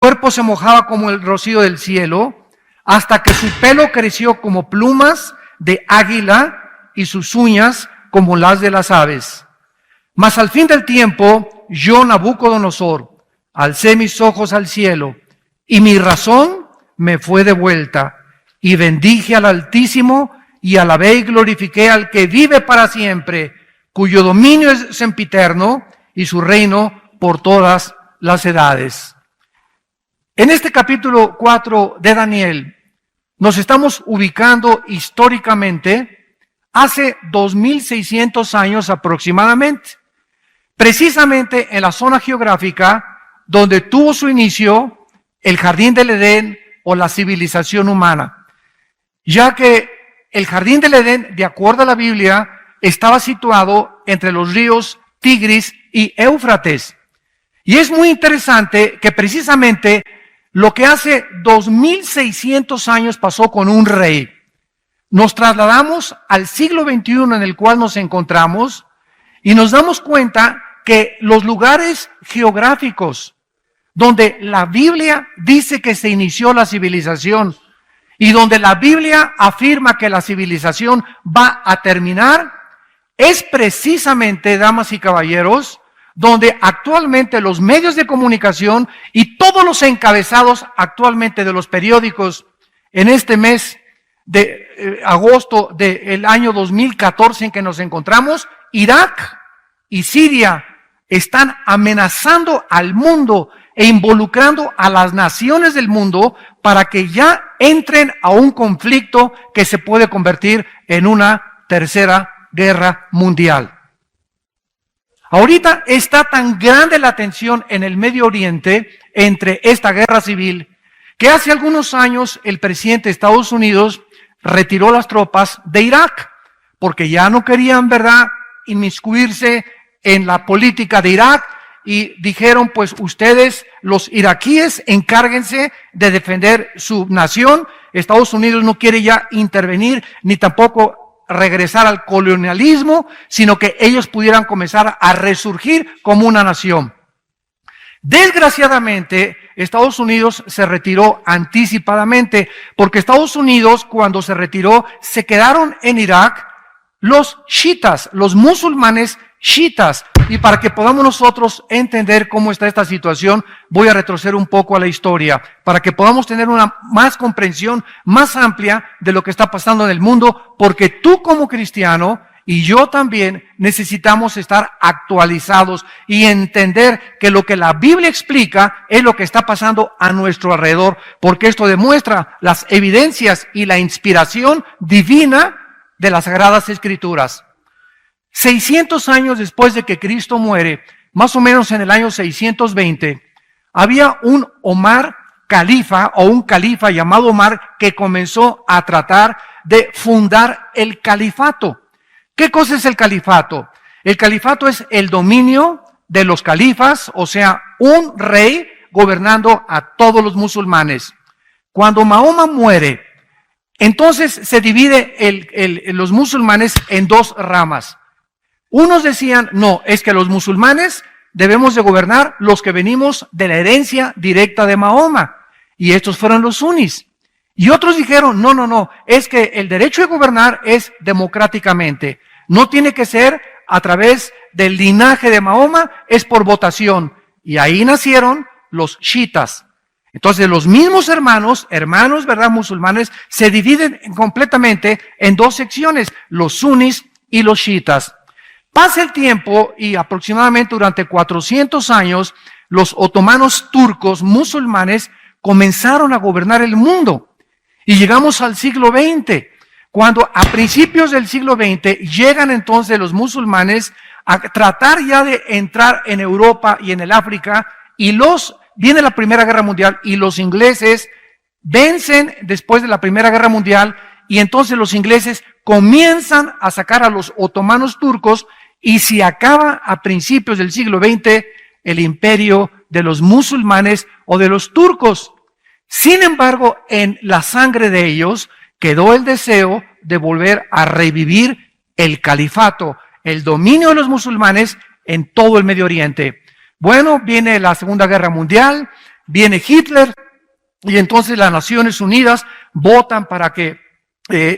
cuerpo se mojaba como el rocío del cielo, hasta que su pelo creció como plumas de águila y sus uñas como las de las aves. Mas al fin del tiempo, yo, Nabucodonosor, alcé mis ojos al cielo, y mi razón me fue devuelta, y bendije al Altísimo, y alabé y glorifiqué al que vive para siempre, cuyo dominio es sempiterno, y su reino por todas las edades. En este capítulo 4 de Daniel, nos estamos ubicando históricamente hace 2600 años aproximadamente, precisamente en la zona geográfica donde tuvo su inicio el Jardín del Edén o la civilización humana, ya que el Jardín del Edén, de acuerdo a la Biblia, estaba situado entre los ríos Tigris y Éufrates. Y es muy interesante que precisamente lo que hace 2600 años pasó con un rey. Nos trasladamos al siglo XXI en el cual nos encontramos y nos damos cuenta que los lugares geográficos donde la Biblia dice que se inició la civilización y donde la Biblia afirma que la civilización va a terminar, es precisamente, damas y caballeros, donde actualmente los medios de comunicación y todos los encabezados actualmente de los periódicos en este mes de agosto del año 2014 en que nos encontramos, Irak y Siria están amenazando al mundo e involucrando a las naciones del mundo para que ya entren a un conflicto que se puede convertir en una tercera guerra mundial. Ahorita está tan grande la tensión en el Medio Oriente entre esta guerra civil que hace algunos años el presidente de Estados Unidos retiró las tropas de Irak porque ya no querían, ¿verdad?, inmiscuirse en la política de Irak y dijeron, pues ustedes, los iraquíes, encárguense de defender su nación. Estados Unidos no quiere ya intervenir ni tampoco regresar al colonialismo, sino que ellos pudieran comenzar a resurgir como una nación. Desgraciadamente, Estados Unidos se retiró anticipadamente, porque Estados Unidos, cuando se retiró, se quedaron en Irak los chiitas, los musulmanes chiitas. Y para que podamos nosotros entender cómo está esta situación, voy a retroceder un poco a la historia, para que podamos tener una más comprensión más amplia de lo que está pasando en el mundo, porque tú como cristiano y yo también necesitamos estar actualizados y entender que lo que la Biblia explica es lo que está pasando a nuestro alrededor, porque esto demuestra las evidencias y la inspiración divina de las Sagradas Escrituras. 600 años después de que Cristo muere, más o menos en el año 620, había un Omar califa o un califa llamado Omar que comenzó a tratar de fundar el califato. ¿Qué cosa es el califato? El califato es el dominio de los califas, o sea, un rey gobernando a todos los musulmanes. Cuando Mahoma muere, entonces se divide los musulmanes en dos ramas. Unos decían, no, es que los musulmanes debemos de gobernar los que venimos de la herencia directa de Mahoma. Y estos fueron los sunis. Y otros dijeron, no, es que el derecho de gobernar es democráticamente. No tiene que ser a través del linaje de Mahoma, es por votación. Y ahí nacieron los chiitas. Entonces los mismos hermanos, ¿verdad?, musulmanes, se dividen completamente en dos secciones, los sunis y los chiitas. Pasa el tiempo y aproximadamente durante 400 años, los otomanos turcos musulmanes comenzaron a gobernar el mundo. Y llegamos al siglo XX, cuando a principios del siglo XX llegan entonces los musulmanes a tratar ya de entrar en Europa y en el África, y viene la Primera Guerra Mundial y los ingleses vencen después de la Primera Guerra Mundial, y entonces los ingleses comienzan a sacar a los otomanos turcos y se acaba a principios del siglo XX el imperio de los musulmanes o de los turcos. Sin embargo, en la sangre de ellos quedó el deseo de volver a revivir el califato, el dominio de los musulmanes en todo el Medio Oriente. Bueno, viene la Segunda Guerra Mundial, viene Hitler y entonces las Naciones Unidas votan para que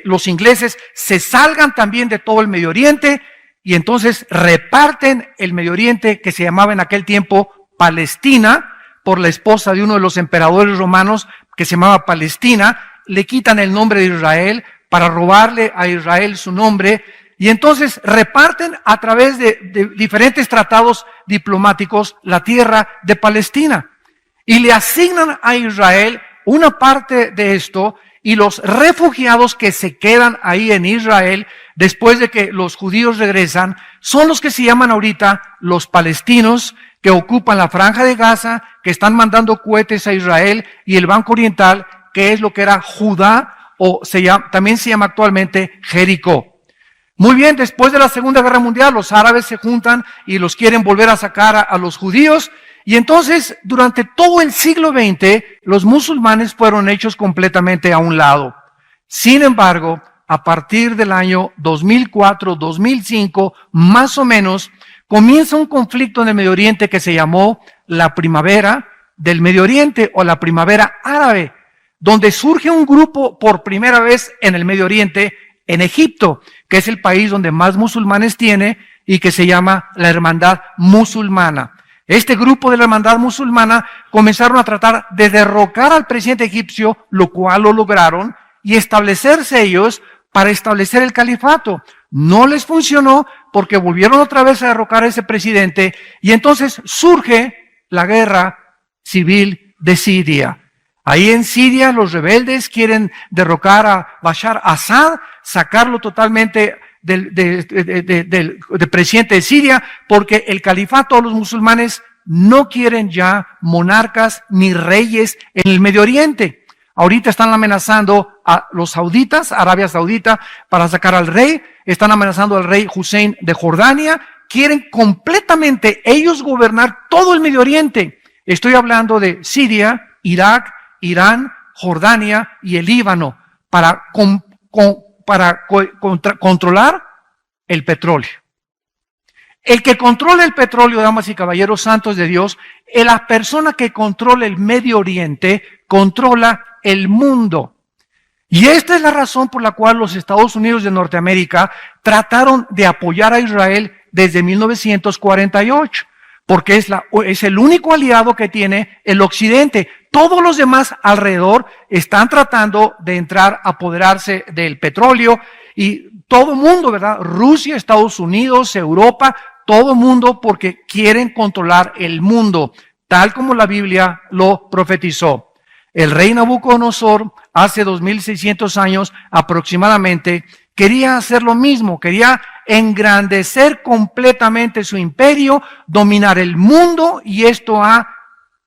los ingleses se salgan también de todo el Medio Oriente y entonces reparten el Medio Oriente, que se llamaba en aquel tiempo Palestina, por la esposa de uno de los emperadores romanos que se llamaba Palestina. Le quitan el nombre de Israel para robarle a Israel su nombre y entonces reparten a través de diferentes tratados diplomáticos la tierra de Palestina y le asignan a Israel una parte de esto. Y los refugiados que se quedan ahí en Israel, después de que los judíos regresan, son los que se llaman ahorita los palestinos, que ocupan la franja de Gaza, que están mandando cohetes a Israel, y el Banco Oriental, que es lo que era Judá, o también se llama actualmente Jericó. Muy bien, después de la Segunda Guerra Mundial, los árabes se juntan y los quieren volver a sacar a los judíos, y entonces, durante todo el siglo XX, los musulmanes fueron hechos completamente a un lado. Sin embargo, a partir del año 2004, 2005, más o menos, comienza un conflicto en el Medio Oriente que se llamó la Primavera del Medio Oriente o la Primavera Árabe, donde surge un grupo por primera vez en el Medio Oriente, en Egipto, que es el país donde más musulmanes tiene y que se llama la Hermandad Musulmana. Este grupo de la Hermandad Musulmana comenzaron a tratar de derrocar al presidente egipcio, lo cual lo lograron, y establecerse ellos para establecer el califato. No les funcionó porque volvieron otra vez a derrocar a ese presidente y entonces surge la guerra civil de Siria. Ahí en Siria los rebeldes quieren derrocar a Bashar Assad, sacarlo totalmente del presidente de Siria, porque el califato de los musulmanes no quieren ya monarcas ni reyes en el Medio Oriente. Ahorita están amenazando a los sauditas, Arabia Saudita, para sacar al rey, están amenazando al rey Hussein de Jordania, quieren completamente ellos gobernar todo el Medio Oriente. Estoy hablando de Siria, Irak, Irán, Jordania y el Líbano, para controlar el petróleo. El que controla el petróleo, damas y caballeros santos de Dios, la persona que controla el Medio Oriente, controla el mundo. Y esta es la razón por la cual los Estados Unidos de Norteamérica trataron de apoyar a Israel desde 1948, porque es el único aliado que tiene el Occidente. Todos los demás alrededor están tratando de entrar a apoderarse del petróleo y todo el mundo, ¿verdad? Rusia, Estados Unidos, Europa, todo el mundo porque quieren controlar el mundo, tal como la Biblia lo profetizó. El rey Nabucodonosor, hace 2600 años aproximadamente, quería hacer lo mismo, quería engrandecer completamente su imperio, dominar el mundo, y esto ha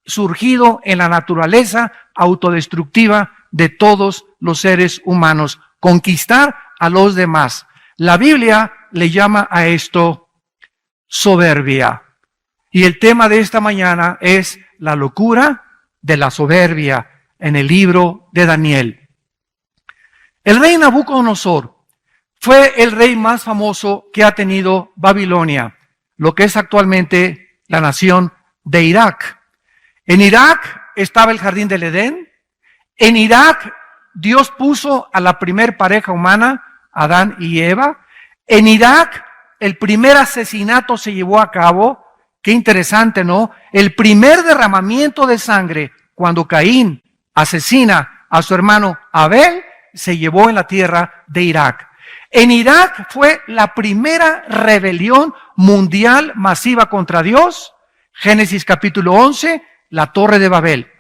surgido en la naturaleza autodestructiva de todos los seres humanos, conquistar a los demás. La Biblia le llama a esto soberbia. Y el tema de esta mañana es la locura de la soberbia en el libro de Daniel. El rey Nabucodonosor fue el rey más famoso que ha tenido Babilonia, lo que es actualmente la nación de Irak. En Irak estaba el jardín del Edén. En Irak Dios puso a la primer pareja humana, Adán y Eva. En Irak el primer asesinato se llevó a cabo. Qué interesante, ¿no? El primer derramamiento de sangre, cuando Caín asesina a su hermano Abel, se llevó en la tierra de Irak. En Irak fue la primera rebelión mundial masiva contra Dios. Génesis capítulo 11, la Torre de Babel.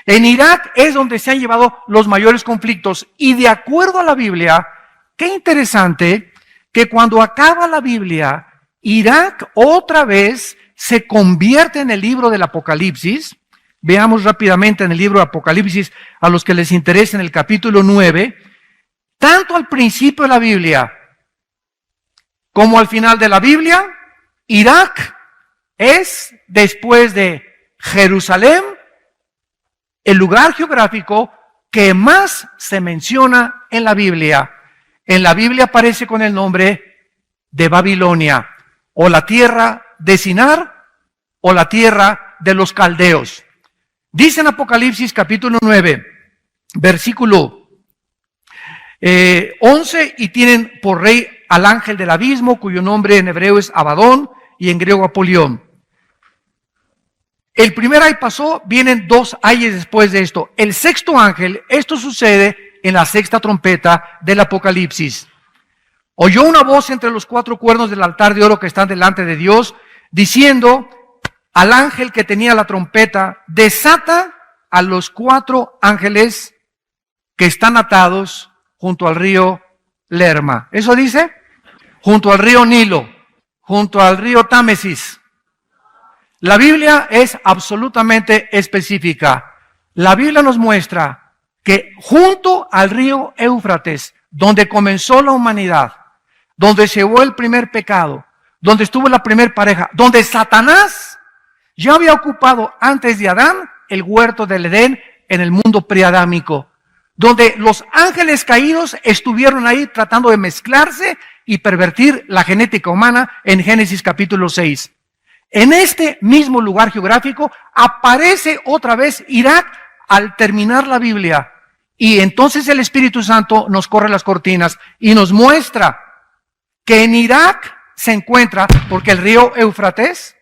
En Irak es donde se han llevado los mayores conflictos. Y de acuerdo a la Biblia, qué interesante que cuando acaba la Biblia, Irak otra vez se convierte en el libro del Apocalipsis. Veamos rápidamente en el libro de Apocalipsis, a los que les interese, en el capítulo 9, tanto al principio de la Biblia como al final de la Biblia, Irak es, después de Jerusalén, el lugar geográfico que más se menciona en la Biblia. En la Biblia aparece con el nombre de Babilonia, o la tierra de Sinar, o la tierra de los caldeos. Dice en Apocalipsis capítulo 9, versículo 11, y tienen por rey al ángel del abismo, cuyo nombre en hebreo es Abadón y en griego Apolión. El primer ay pasó, vienen 2 ayes después de esto. El sexto ángel, esto sucede en la sexta trompeta del Apocalipsis. Oyó una voz entre los 4 cuernos del altar de oro que están delante de Dios, diciendo al ángel que tenía la trompeta: desata a los 4 ángeles que están atados junto al río Lerma. ¿Eso dice? Junto al río Nilo, junto al río Támesis. La Biblia es absolutamente específica. La Biblia nos muestra que junto al río Éufrates, donde comenzó la humanidad, donde se llevó el primer pecado, donde estuvo la primer pareja, donde Satanás ya había ocupado antes de Adán el huerto del Edén en el mundo preadámico, donde los ángeles caídos estuvieron ahí tratando de mezclarse y pervertir la genética humana en Génesis capítulo 6. En este mismo lugar geográfico aparece otra vez Irak al terminar la Biblia. Y entonces el Espíritu Santo nos corre las cortinas y nos muestra que en Irak se encuentra, porque el río Éufrates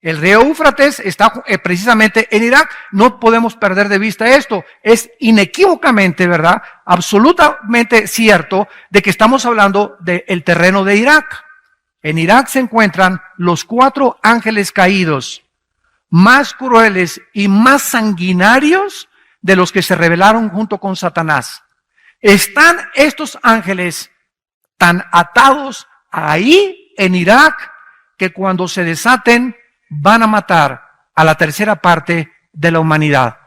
está precisamente en Irak. No podemos perder de vista esto. Es inequívocamente, ¿verdad?, absolutamente cierto de que estamos hablando del terreno de Irak. En Irak se encuentran los 4 ángeles caídos, más crueles y más sanguinarios de los que se rebelaron junto con Satanás. Están estos ángeles tan atados ahí en Irak que cuando se desaten van a matar a la tercera parte de la humanidad.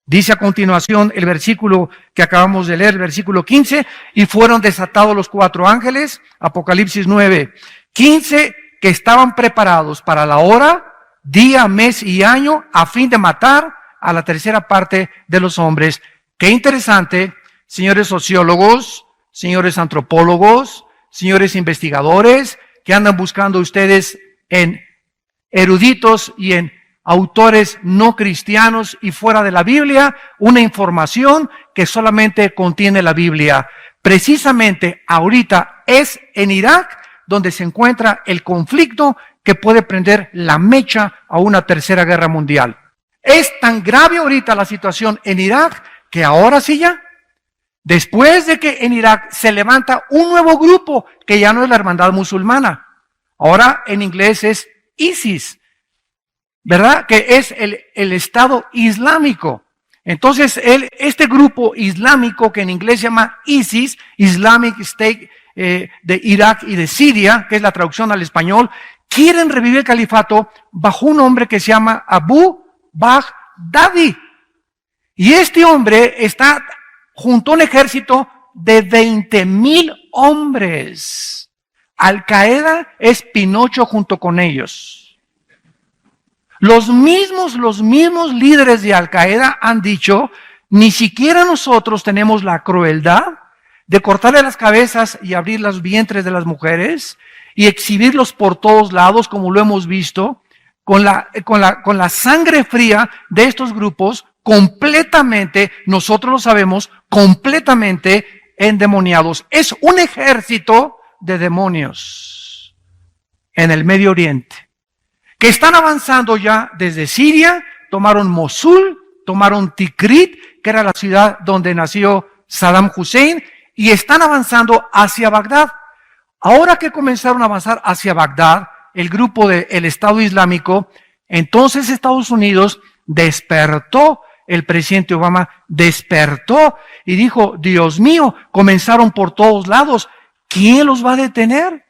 Dice a continuación el versículo que acabamos de leer, el versículo 15, y fueron desatados los 4 ángeles, Apocalipsis 9, 15, que estaban preparados para la hora, día, mes y año, a fin de matar a la tercera parte de los hombres. Qué interesante, señores sociólogos, señores antropólogos, señores investigadores, que andan buscando ustedes en eruditos y en autores no cristianos y fuera de la Biblia, una información que solamente contiene la Biblia. Precisamente ahorita es en Irak donde se encuentra el conflicto que puede prender la mecha a una tercera guerra mundial. Es tan grave ahorita la situación en Irak que ahora sí ya, después de que en Irak se levanta un nuevo grupo que ya no es la hermandad musulmana, ahora en inglés es ISIS, ¿verdad? Que es el Estado Islámico. Entonces, este grupo islámico que en inglés se llama ISIS, Islamic State, de Irak y de Siria, que es la traducción al español, quieren revivir el califato bajo un hombre que se llama Abu Baghdadi. Y este hombre juntó un ejército de 20,000 hombres. Al Qaeda es Pinocho junto con ellos. Los mismos líderes de Al Qaeda han dicho: ni siquiera nosotros tenemos la crueldad de cortarle las cabezas y abrir los vientres de las mujeres y exhibirlos por todos lados, como lo hemos visto, con la sangre fría de estos grupos, completamente, nosotros lo sabemos, completamente endemoniados. Es un ejército de demonios en el Medio Oriente, que están avanzando ya desde Siria, tomaron Mosul, tomaron Tikrit, que era la ciudad donde nació Saddam Hussein, y están avanzando hacia Bagdad. Ahora que comenzaron a avanzar hacia Bagdad, el grupo del Estado Islámico, entonces Estados Unidos despertó, el presidente Obama despertó y dijo: Dios mío, comenzaron por todos lados, ¿quién los va a detener?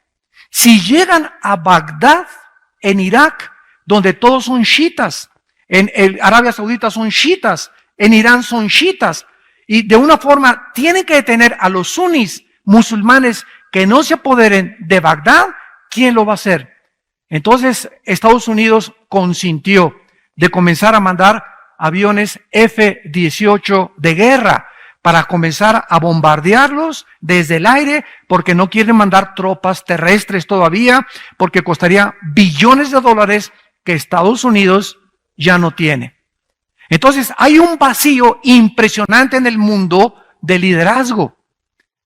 Si llegan a Bagdad, en Irak, donde todos son chiitas, en Arabia Saudita son chiitas, en Irán son chiitas, y de una forma tienen que detener a los sunnis musulmanes que no se apoderen de Bagdad, ¿quién lo va a hacer? Entonces Estados Unidos consintió de comenzar a mandar aviones F-18 de guerra para comenzar a bombardearlos desde el aire, porque no quieren mandar tropas terrestres todavía, porque costaría billones de dólares que Estados Unidos ya no tiene. Entonces hay un vacío impresionante en el mundo de liderazgo.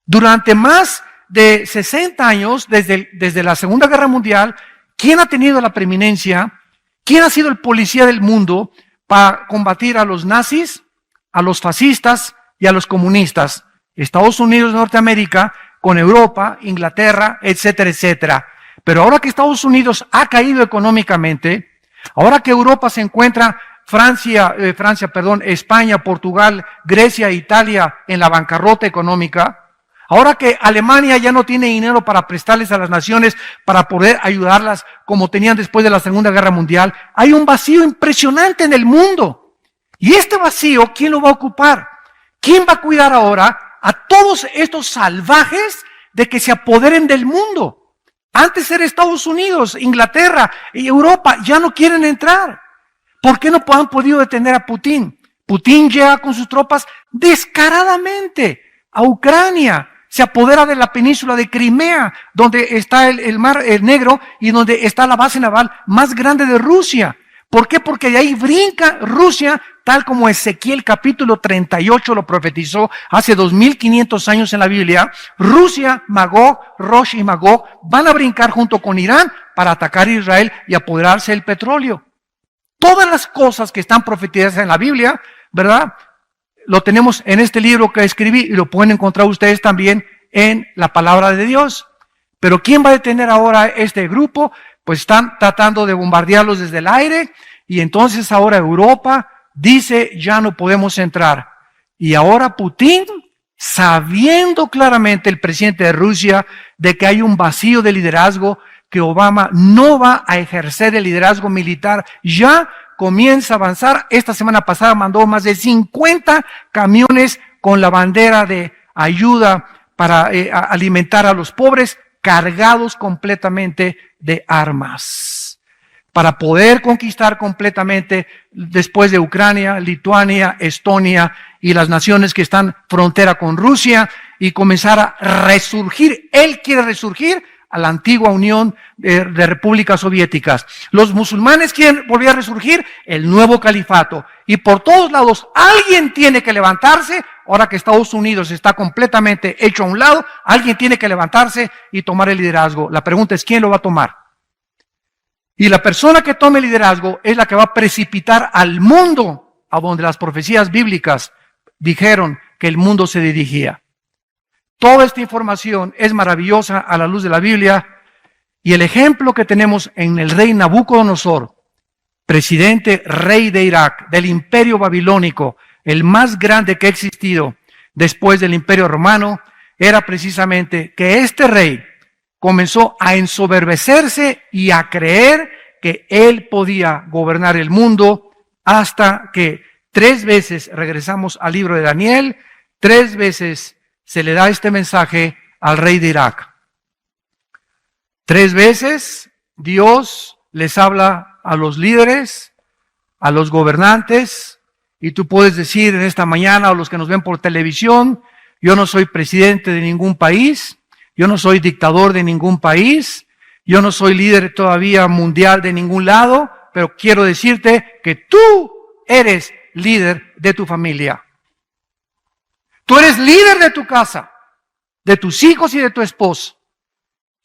Durante más de 60 años, desde la Segunda Guerra Mundial, ¿quién ha tenido la preeminencia? ¿Quién ha sido el policía del mundo para combatir a los nazis, a los fascistas y a los comunistas? Estados Unidos de Norteamérica, con Europa, Inglaterra, etcétera, etcétera. Pero ahora que Estados Unidos ha caído económicamente, ahora que Europa se encuentra, España, Portugal, Grecia, Italia en la bancarrota económica, ahora que Alemania ya no tiene dinero para prestarles a las naciones para poder ayudarlas como tenían después de la Segunda Guerra Mundial, hay un vacío impresionante en el mundo. Y este vacío, ¿quién lo va a ocupar? ¿Quién va a cuidar ahora a todos estos salvajes de que se apoderen del mundo? Antes era Estados Unidos, Inglaterra y Europa, ya no quieren entrar. ¿Por qué no han podido detener a Putin? Putin llega con sus tropas descaradamente a Ucrania, se apodera de la península de Crimea, donde está el Mar Negro y donde está la base naval más grande de Rusia. ¿Por qué? Porque de ahí brinca Rusia, tal como Ezequiel capítulo 38 lo profetizó hace 2500 años en la Biblia. Rusia, Magog, Rosh y Magog van a brincar junto con Irán para atacar a Israel y apoderarse del petróleo. Todas las cosas que están profetizadas en la Biblia, ¿verdad? Lo tenemos en este libro que escribí y lo pueden encontrar ustedes también en la palabra de Dios. Pero ¿quién va a detener ahora este grupo? Pues están tratando de bombardearlos desde el aire y entonces ahora Europa dice ya no podemos entrar. Y ahora Putin, sabiendo claramente el presidente de Rusia de que hay un vacío de liderazgo, que Obama no va a ejercer el liderazgo militar, ya comienza a avanzar. Esta semana pasada mandó más de 50 camiones con la bandera de ayuda para alimentar a los pobres, cargados completamente de armas, para poder conquistar completamente después de Ucrania, Lituania, Estonia y las naciones que están frontera con Rusia y comenzar a resurgir. Él quiere resurgir a la antigua Unión de Repúblicas Soviéticas. Los musulmanes quieren volver a resurgir el nuevo califato. Y por todos lados alguien tiene que levantarse. Ahora que Estados Unidos está completamente hecho a un lado, alguien tiene que levantarse y tomar el liderazgo. La pregunta es, ¿quién lo va a tomar? Y la persona que tome el liderazgo es la que va a precipitar al mundo a donde las profecías bíblicas dijeron que el mundo se dirigía. Toda esta información es maravillosa a la luz de la Biblia y el ejemplo que tenemos en el rey Nabucodonosor, presidente, rey de Irak, del imperio babilónico, el más grande que ha existido después del imperio romano, era precisamente que este rey comenzó a ensoberbecerse y a creer que él podía gobernar el mundo hasta que 3 veces, regresamos al libro de Daniel, 3 veces se le da este mensaje al rey de Irak. 3 veces Dios les habla a los líderes, a los gobernantes, y tú puedes decir en esta mañana, o los que nos ven por televisión, yo no soy presidente de ningún país, yo no soy dictador de ningún país, yo no soy líder todavía mundial de ningún lado, pero quiero decirte que tú eres líder de tu familia. Tú eres líder de tu casa, de tus hijos y de tu esposo.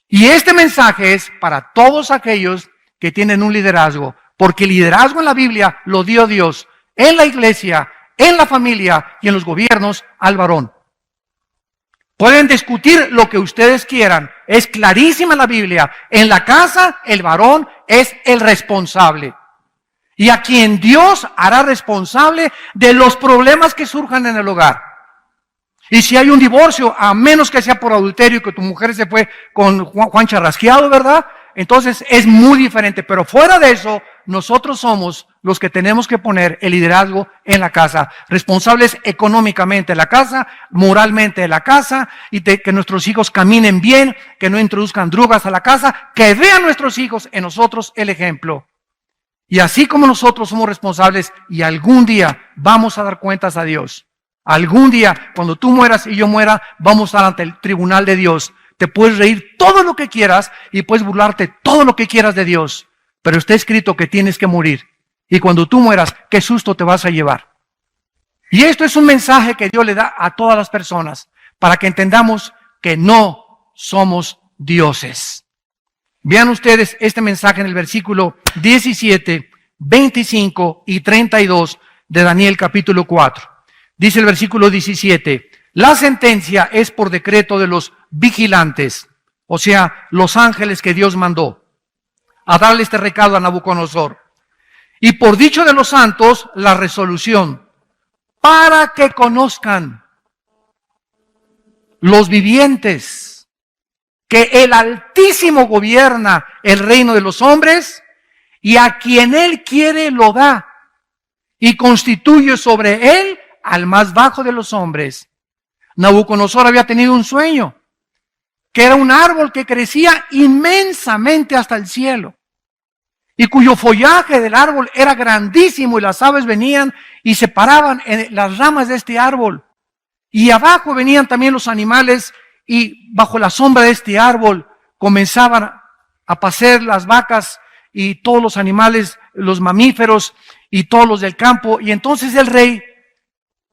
Y este mensaje es para todos aquellos que tienen un liderazgo, porque el liderazgo en la Biblia lo dio Dios, en la iglesia, en la familia y en los gobiernos al varón. Pueden discutir lo que ustedes quieran, es clarísima la Biblia. En la casa el varón es el responsable. Y a quien Dios hará responsable de los problemas que surjan en el hogar. Y si hay un divorcio, a menos que sea por adulterio y que tu mujer se fue con Juan Charrasqueado, ¿verdad? Entonces es muy diferente. Pero fuera de eso, nosotros somos los que tenemos que poner el liderazgo en la casa. Responsables económicamente de la casa, moralmente de la casa, y de que nuestros hijos caminen bien, que no introduzcan drogas a la casa, que vean nuestros hijos en nosotros el ejemplo. Y así como nosotros somos responsables y algún día vamos a dar cuentas a Dios. Algún día, cuando tú mueras y yo muera, vamos a estar ante el tribunal de Dios. Te puedes reír todo lo que quieras y puedes burlarte todo lo que quieras de Dios. Pero está escrito que tienes que morir. Y cuando tú mueras, ¿qué susto te vas a llevar? Y esto es un mensaje que Dios le da a todas las personas para que entendamos que no somos dioses. Vean ustedes este mensaje en el versículo 17, 25 y 32 de Daniel capítulo 4. Dice el versículo 17, la sentencia es por decreto de los vigilantes, o sea, los ángeles que Dios mandó a darle este recado a Nabucodonosor. Y por dicho de los santos, la resolución, para que conozcan los vivientes que el Altísimo gobierna el reino de los hombres y a quien Él quiere lo da y constituye sobre Él al más bajo de los hombres. Nabucodonosor había tenido un sueño, que era un árbol que crecía inmensamente hasta el cielo y cuyo follaje del árbol era grandísimo y las aves venían y se paraban en las ramas de este árbol. Y abajo venían también los animales y bajo la sombra de este árbol comenzaban a pacer las vacas y todos los animales, los mamíferos y todos los del campo. Y entonces el rey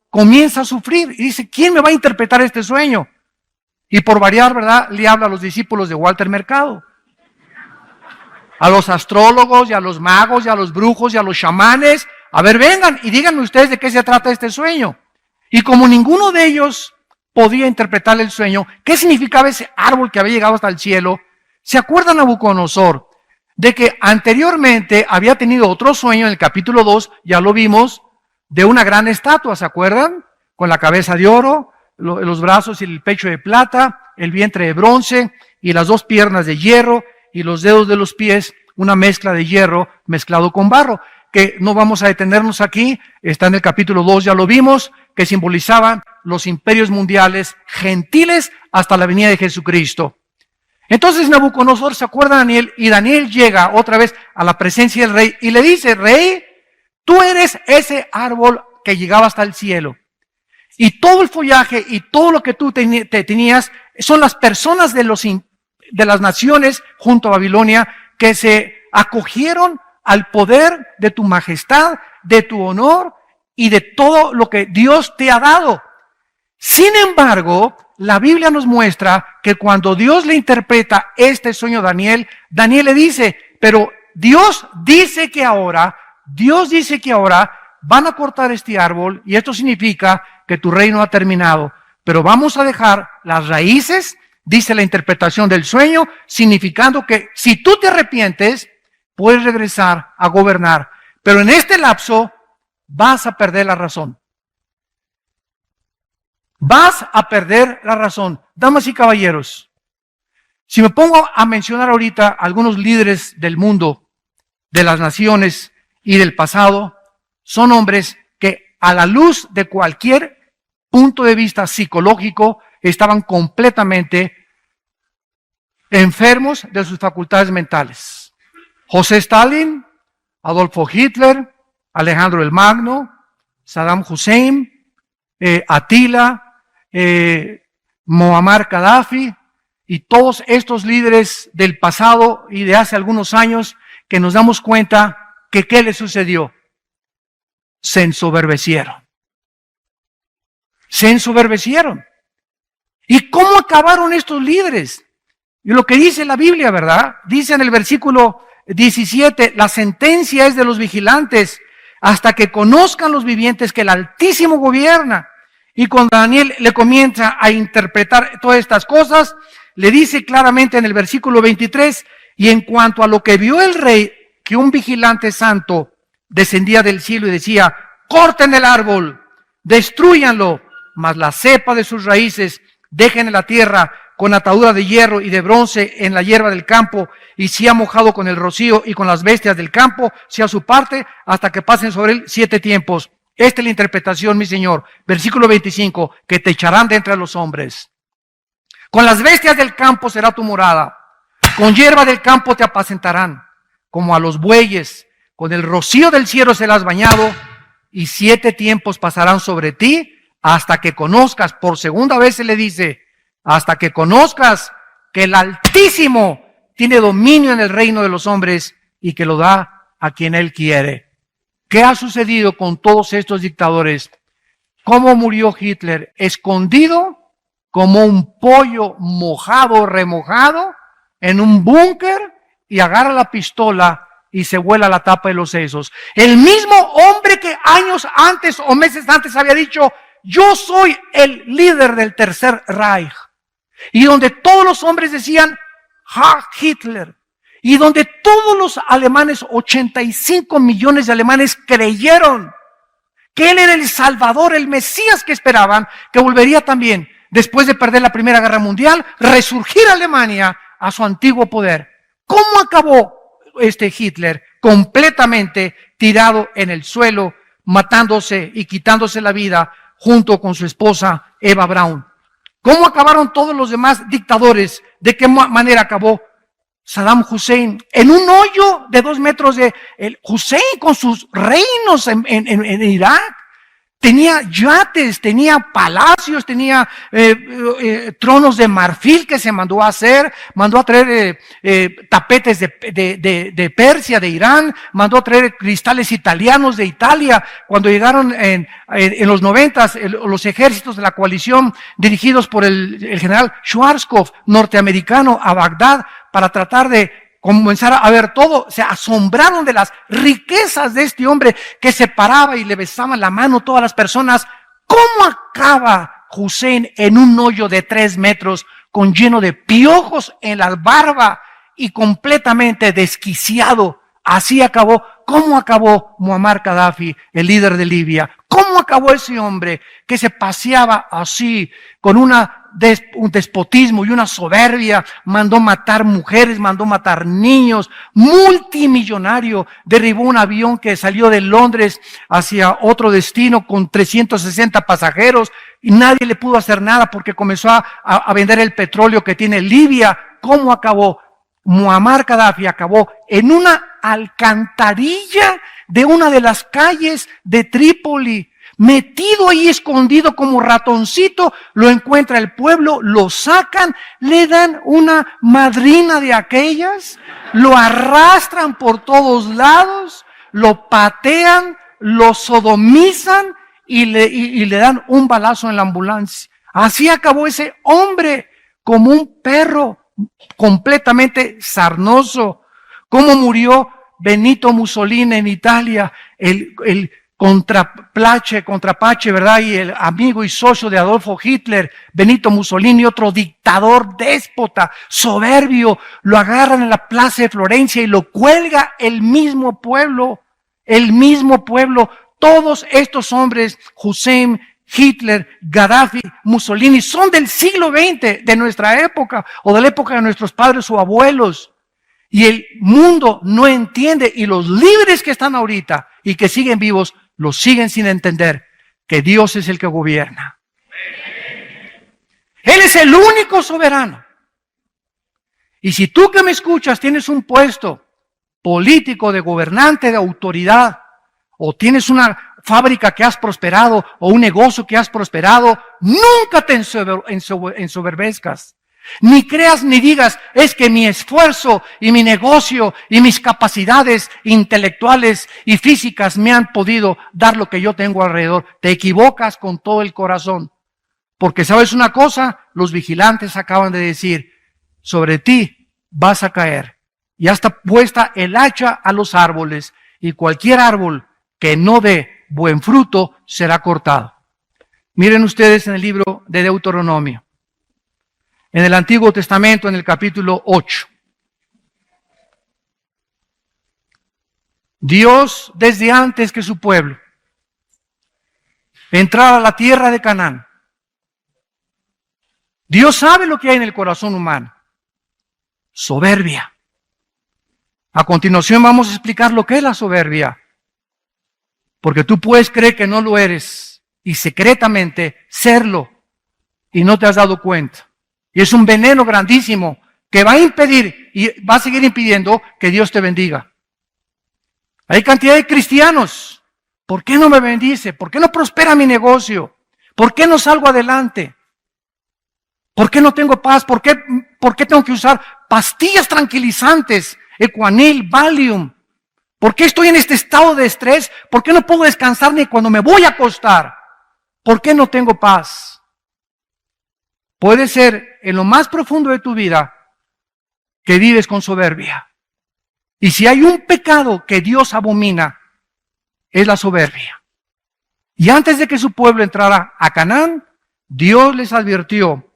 comienza a sufrir y dice, ¿quién me va a interpretar este sueño? Y por variar, ¿verdad? Le habla a los discípulos de Walter Mercado, a los astrólogos y a los magos y a los brujos y a los chamanes. A ver, vengan y díganme ustedes de qué se trata este sueño. Y como ninguno de ellos podía interpretar el sueño, ¿qué significaba ese árbol que había llegado hasta el cielo? ¿Se acuerdan Nabucodonosor de que anteriormente había tenido otro sueño en el capítulo 2, ya lo vimos, de una gran estatua, ¿se acuerdan? Con la cabeza de oro, los brazos y el pecho de plata, el vientre de bronce y las dos piernas de hierro y los dedos de los pies, una mezcla de hierro mezclado con barro, que no vamos a detenernos aquí, está en el capítulo 2, ya lo vimos, que simbolizaban los imperios mundiales gentiles hasta la venida de Jesucristo. Entonces Nabucodonosor se acuerda de Daniel y Daniel llega otra vez a la presencia del rey y le dice, rey, tú eres ese árbol que llegaba hasta el cielo. Y todo el follaje y todo lo que tú tenías son las personas de las naciones junto a Babilonia que se acogieron al poder de tu majestad, de tu honor y de todo lo que Dios te ha dado. Sin embargo, la Biblia nos muestra que cuando Dios le interpreta este sueño a Daniel, Daniel le dice, pero Dios dice que ahora van a cortar este árbol y esto significa que tu reino ha terminado, pero vamos a dejar las raíces, dice la interpretación del sueño, significando que si tú te arrepientes, puedes regresar a gobernar, pero en este lapso vas a perder la razón. Vas a perder la razón. Damas y caballeros, si me pongo a mencionar ahorita algunos líderes del mundo, de las naciones y del pasado, son hombres que a la luz de cualquier punto de vista psicológico estaban completamente enfermos de sus facultades mentales. José Stalin, Adolfo Hitler, Alejandro el Magno, Saddam Hussein, Atila, Muammar Gaddafi y todos estos líderes del pasado y de hace algunos años que nos damos cuenta que ¿qué les sucedió? Se ensoberbecieron. Se ensoberbecieron. ¿Y cómo acabaron estos líderes? Y lo que dice la Biblia, ¿verdad? Dice en el versículo 17, la sentencia es de los vigilantes hasta que conozcan los vivientes que el Altísimo gobierna. Y cuando Daniel le comienza a interpretar todas estas cosas, le dice claramente en el versículo 23, y en cuanto a lo que vio el rey, que un vigilante santo descendía del cielo y decía, corten el árbol, destrúyanlo, mas la cepa de sus raíces dejen en la tierra con atadura de hierro y de bronce en la hierba del campo, y sea mojado con el rocío y con las bestias del campo, sea su parte, hasta que pasen sobre él 7 tiempos. Esta es la interpretación, mi Señor. Versículo 25, que te echarán de entre los hombres. Con las bestias del campo será tu morada, con hierba del campo te apacentarán, como a los bueyes, con el rocío del cielo serás bañado, y 7 tiempos pasarán sobre ti, hasta que conozcas, por segunda vez se le dice, hasta que conozcas que el Altísimo tiene dominio en el reino de los hombres y que lo da a quien Él quiere. ¿Qué ha sucedido con todos estos dictadores? ¿Cómo murió Hitler? Escondido como un pollo mojado, remojado, en un búnker, y agarra la pistola y se vuela la tapa de los sesos. El mismo hombre que años antes o meses antes había dicho, yo soy el líder del Tercer Reich. Y donde todos los hombres decían, ¡ja, Hitler! Y donde todos los alemanes, 85 millones de alemanes, creyeron que él era el Salvador, el Mesías que esperaban, que volvería también, después de perder la Primera Guerra Mundial, resurgir Alemania a su antiguo poder. ¿Cómo acabó Hitler? Completamente tirado en el suelo, matándose y quitándose la vida junto con su esposa Eva Braun. ¿Cómo acabaron todos los demás dictadores? ¿De qué manera acabó Saddam Hussein? En un hoyo de 2 metros de Hussein con sus reinos en Irak. Tenía yates, tenía palacios, tenía tronos de marfil que se mandó a hacer, mandó a traer tapetes de Persia, de Irán, mandó a traer cristales italianos de Italia. Cuando llegaron en los 90 los ejércitos de la coalición dirigidos por el general Schwarzkopf, norteamericano, a Bagdad para tratar de comenzar a ver todo, se asombraron de las riquezas de este hombre que se paraba y le besaban la mano a todas las personas. ¿Cómo acaba Hussein en un hoyo de 3 metros con lleno de piojos en la barba y completamente desquiciado? Así acabó. ¿Cómo acabó Muammar Gaddafi, el líder de Libia? ¿Cómo acabó ese hombre que se paseaba así con un despotismo y una soberbia? Mandó matar mujeres, mandó matar niños, multimillonario, derribó un avión que salió de Londres hacia otro destino con 360 pasajeros y nadie le pudo hacer nada porque comenzó a vender el petróleo que tiene Libia. ¿Cómo acabó? Muammar Gaddafi acabó en una alcantarilla de una de las calles de Trípoli, metido ahí escondido como ratoncito. Lo encuentra el pueblo, lo sacan, le dan una madrina de aquellas, lo arrastran por todos lados, lo patean, lo sodomizan y le dan un balazo en la ambulancia. Así acabó ese hombre, como un perro completamente sarnoso. ¿Cómo murió Benito Mussolini en Italia? El contrapache, ¿verdad? Y el amigo y socio de Adolfo Hitler, Benito Mussolini, otro dictador, déspota, soberbio. Lo agarran en la plaza de Florencia y lo cuelga el mismo pueblo. El mismo pueblo. Todos estos hombres, Hussein, Hitler, Gaddafi, Mussolini, son del siglo XX, de nuestra época, o de la época de nuestros padres o abuelos. Y el mundo no entiende, y los líderes que están ahorita y que siguen vivos, los siguen sin entender que Dios es el que gobierna. Él es el único soberano. Y si tú que me escuchas tienes un puesto político, de gobernante, de autoridad, o tienes una fábrica que has prosperado o un negocio que has prosperado, nunca te ensoberbezcas. Ni creas ni digas, es que mi esfuerzo y mi negocio y mis capacidades intelectuales y físicas me han podido dar lo que yo tengo alrededor. Te equivocas con todo el corazón. Porque ¿sabes una cosa? Los vigilantes acaban de decir, sobre ti vas a caer. Ya está puesta el hacha a los árboles, y cualquier árbol que no dé buen fruto será cortado. Miren ustedes en el libro de Deuteronomio, en el Antiguo Testamento, en el capítulo 8. Dios, desde antes que su pueblo entrara a la tierra de Canaán, Dios sabe lo que hay en el corazón humano. Soberbia. A continuación vamos a explicar lo que es la soberbia. Porque tú puedes creer que no lo eres y secretamente serlo y no te has dado cuenta. Y es un veneno grandísimo que va a impedir y va a seguir impidiendo que Dios te bendiga. Hay cantidad de cristianos. ¿Por qué no me bendice? ¿Por qué no prospera mi negocio? ¿Por qué no salgo adelante? ¿Por qué no tengo paz? ¿Por qué tengo que usar pastillas tranquilizantes? Equanil, Valium. ¿Por qué estoy en este estado de estrés? ¿Por qué no puedo descansar ni cuando me voy a acostar? ¿Por qué no tengo paz? Puede ser en lo más profundo de tu vida que vives con soberbia. Y si hay un pecado que Dios abomina, es la soberbia. Y antes de que su pueblo entrara a Canaán, Dios les advirtió,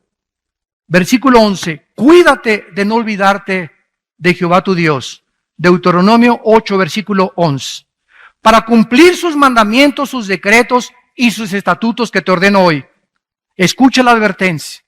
versículo 11, cuídate de no olvidarte de Jehová tu Dios. Deuteronomio 8, versículo 11. Para cumplir sus mandamientos, sus decretos y sus estatutos que te ordeno hoy. Escucha la advertencia.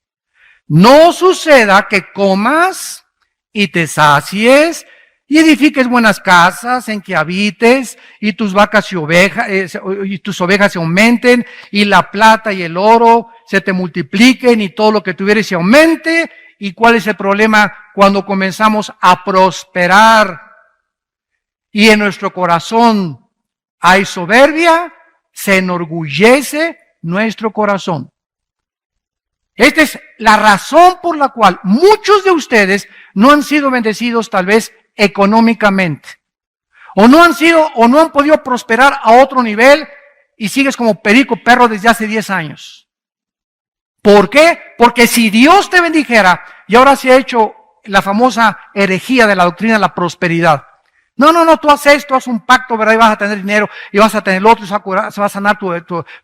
No suceda que comas y te sacies y edifiques buenas casas en que habites y tus vacas y tus ovejas se aumenten y la plata y el oro se te multipliquen y todo lo que tuvieres se aumente. ¿Y cuál es el problema cuando comenzamos a prosperar y en nuestro corazón hay soberbia? Se enorgullece nuestro corazón. Esta es la razón por la cual muchos de ustedes no han sido bendecidos tal vez económicamente. O no han podido prosperar a otro nivel y sigues como perico perro desde hace 10 años. ¿Por qué? Porque si Dios te bendijera, y ahora se ha hecho la famosa herejía de la doctrina de la prosperidad. No, tú haces esto, haz un pacto, ¿verdad? Y vas a tener dinero, y vas a tener el otro, y se va a sanar tu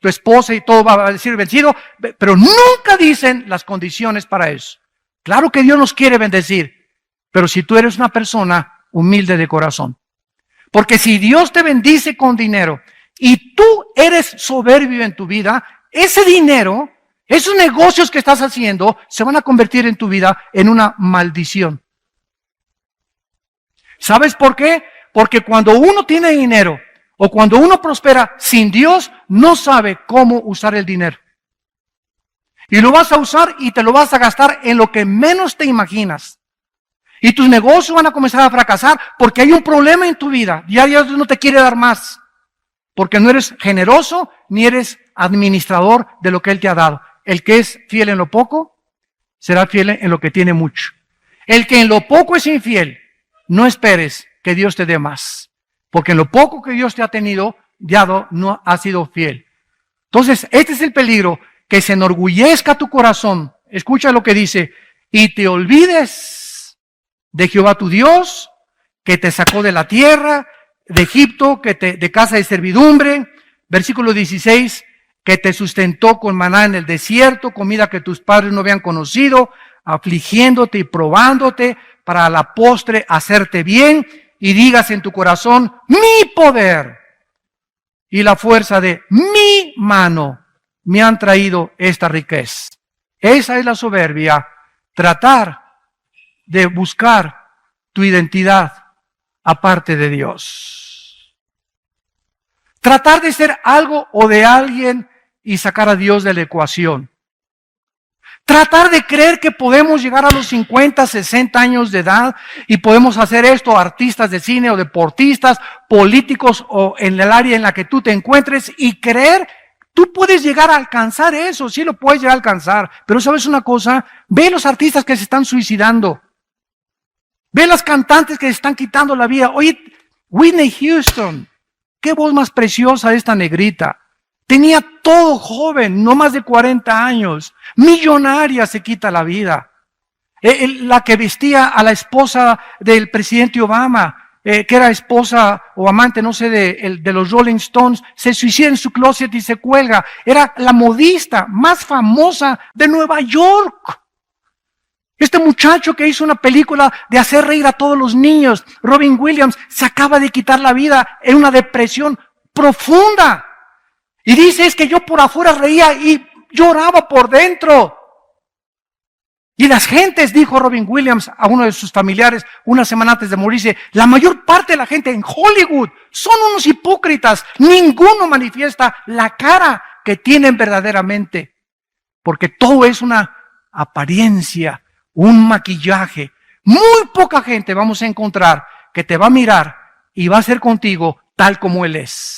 esposa, y todo va a decir vencido. Pero nunca dicen las condiciones para eso. Claro que Dios nos quiere bendecir, pero si tú eres una persona humilde de corazón. Porque si Dios te bendice con dinero, y tú eres soberbio en tu vida, ese dinero, esos negocios que estás haciendo, se van a convertir en tu vida en una maldición. ¿Sabes por qué? Porque cuando uno tiene dinero o cuando uno prospera sin Dios, no sabe cómo usar el dinero. Y lo vas a usar y te lo vas a gastar en lo que menos te imaginas. Y tus negocios van a comenzar a fracasar porque hay un problema en tu vida. Y Dios no te quiere dar más. Porque no eres generoso ni eres administrador de lo que Él te ha dado. El que es fiel en lo poco, será fiel en lo que tiene mucho. El que en lo poco es infiel, no esperes que Dios te dé más, porque en lo poco que Dios te ha dado no ha sido fiel. Entonces, este es el peligro, que se enorgullezca tu corazón. Escucha lo que dice, y te olvides de Jehová tu Dios, que te sacó de la tierra, de Egipto, de casa de servidumbre. Versículo 16, que te sustentó con maná en el desierto, comida que tus padres no habían conocido, afligiéndote y probándote, para a la postre hacerte bien, y digas en tu corazón, mi poder y la fuerza de mi mano me han traído esta riqueza. Esa es la soberbia, tratar de buscar tu identidad aparte de Dios. Tratar de ser algo o de alguien y sacar a Dios de la ecuación. Tratar de creer que podemos llegar a los 50, 60 años de edad y podemos hacer esto, artistas de cine o deportistas, políticos o en el área en la que tú te encuentres, y creer, tú puedes llegar a alcanzar eso, sí lo puedes llegar a alcanzar. Pero ¿sabes una cosa? Ve los artistas que se están suicidando. Ve las cantantes que se están quitando la vida. Oye, Whitney Houston, qué voz más preciosa esta negrita. Tenía todo joven, no más de 40 años. Millonaria, se quita la vida. La que vestía a la esposa del presidente Obama, que era esposa o amante, no sé, de los Rolling Stones, se suicida en su closet y se cuelga. Era la modista más famosa de Nueva York. Este muchacho que hizo una película de hacer reír a todos los niños, Robin Williams, se acaba de quitar la vida en una depresión profunda. Y dice, es que yo por afuera reía y lloraba por dentro. Y las gentes, dijo Robin Williams a uno de sus familiares una semana antes de morirse, la mayor parte de la gente en Hollywood son unos hipócritas. Ninguno manifiesta la cara que tienen verdaderamente. Porque todo es una apariencia, un maquillaje. Muy poca gente vamos a encontrar que te va a mirar y va a ser contigo tal como Él es.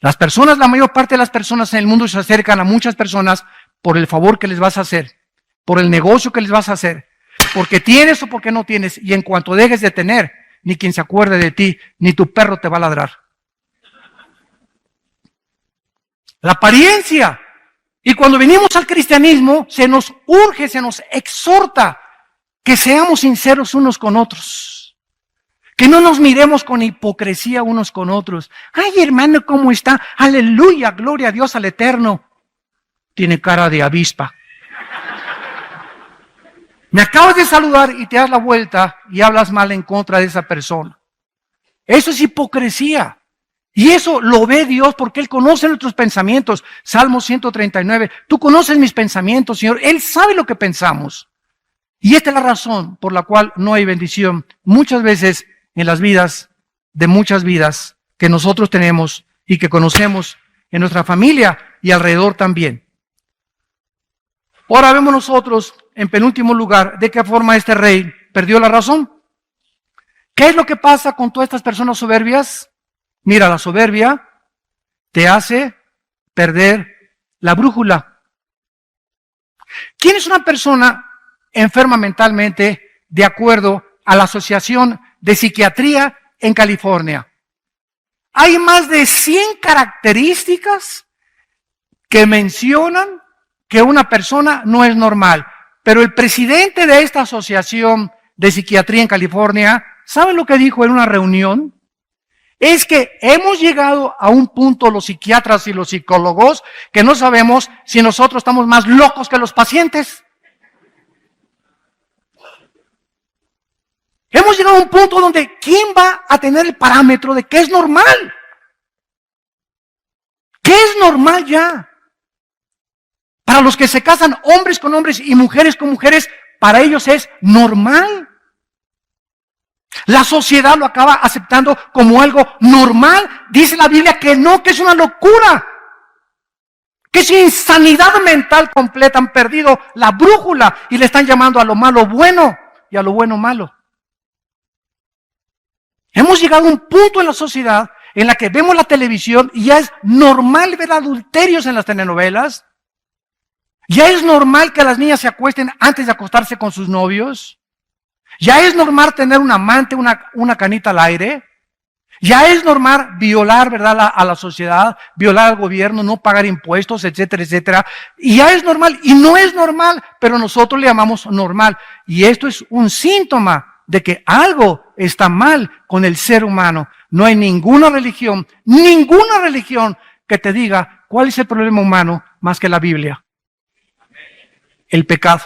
Las personas, la mayor parte de las personas en el mundo se acercan a muchas personas por el favor que les vas a hacer, por el negocio que les vas a hacer, porque tienes o porque no tienes, y en cuanto dejes de tener, ni quien se acuerde de ti, ni tu perro te va a ladrar. La apariencia. Y cuando venimos al cristianismo, se nos urge, se nos exhorta que seamos sinceros unos con otros. Que no nos miremos con hipocresía unos con otros. Ay, hermano, ¿cómo está? Aleluya, gloria a Dios al Eterno. Tiene cara de avispa. Me acabas de saludar y te das la vuelta y hablas mal en contra de esa persona. Eso es hipocresía. Y eso lo ve Dios porque Él conoce nuestros pensamientos. Salmo 139. Tú conoces mis pensamientos, Señor. Él sabe lo que pensamos. Y esta es la razón por la cual no hay bendición muchas veces en las vidas de muchas vidas que nosotros tenemos y que conocemos en nuestra familia y alrededor también. Ahora vemos nosotros, en penúltimo lugar, de qué forma este rey perdió la razón. ¿Qué es lo que pasa con todas estas personas soberbias? Mira, la soberbia te hace perder la brújula. ¿Quién es una persona enferma mentalmente de acuerdo a la Asociación de Psiquiatría en California? Hay más de 100 características que mencionan que una persona no es normal. Pero el presidente de esta Asociación de Psiquiatría en California, ¿saben lo que dijo en una reunión? Es que hemos llegado a un punto, los psiquiatras y los psicólogos, que no sabemos si nosotros estamos más locos que los pacientes. Hemos llegado a un punto donde ¿quién va a tener el parámetro de qué es normal? ¿Qué es normal ya? Para los que se casan hombres con hombres y mujeres con mujeres, para ellos es normal. La sociedad lo acaba aceptando como algo normal. Dice la Biblia que no, que es una locura. Que es insanidad mental completa. Han perdido la brújula y le están llamando a lo malo bueno y a lo bueno malo. Hemos llegado a un punto en la sociedad en la que vemos la televisión y ya es normal ver adulterios en las telenovelas. Ya es normal que las niñas se acuesten antes de acostarse con sus novios. Ya es normal tener un amante, una canita al aire. Ya es normal violar, ¿verdad?, a la sociedad, violar al gobierno, no pagar impuestos, etcétera, etcétera. Y ya es normal, y no es normal, pero nosotros le llamamos normal. Y esto es un síntoma de que algo está mal con el ser humano. No hay ninguna religión que te diga cuál es el problema humano más que la Biblia. El pecado.